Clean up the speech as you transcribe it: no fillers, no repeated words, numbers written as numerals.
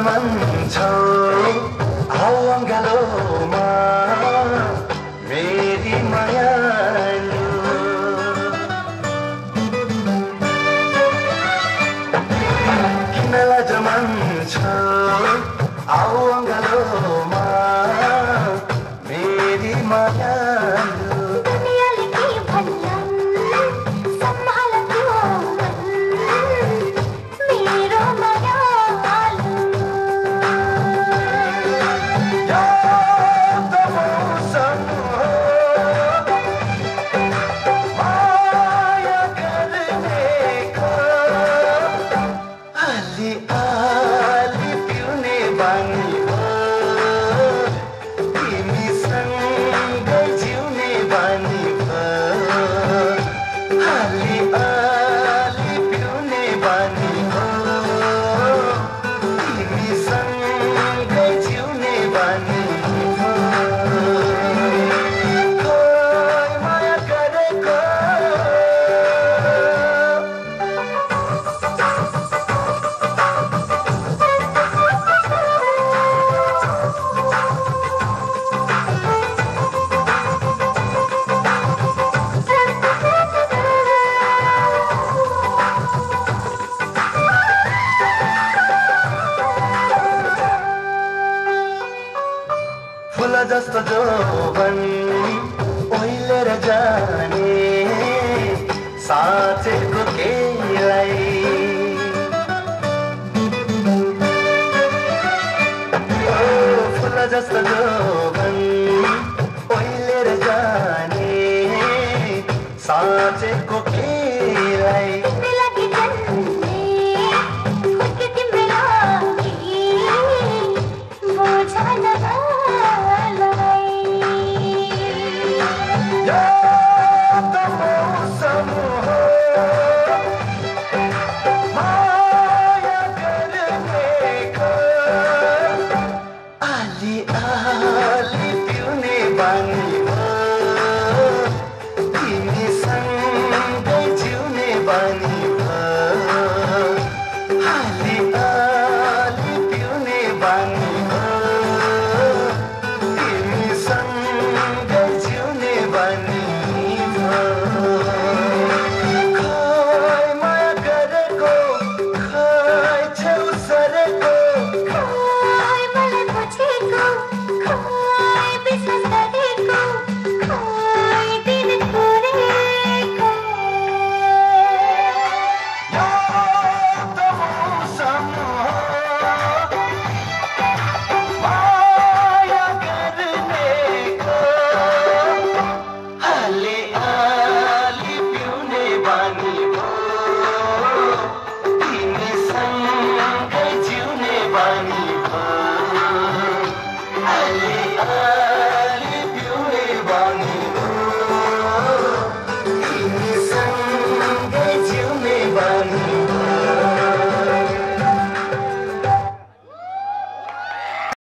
मन छौ आऊ अङ्गालोमा मेरी मायालु किन लाज मन छौ आऊ अङ्गालोमा मेरी मायालु दुनियाले के भन्लान् सम्हाल त्यो मन मेरो मायालु यो त मौसम हो माया गर्नेको अलि अलि पिउने बानी हो तिमीसँगै जिउने बानी हो अलि अलि पिउने बानी हो तिमीसँगै जिउने बानी हो खोइ माया गरेको फुल जस्तो जोबन ओइलेर जाने साँचेको केलाई ओ फुल जस्तो जोबन ओइलेर जाने साँचेको केलाई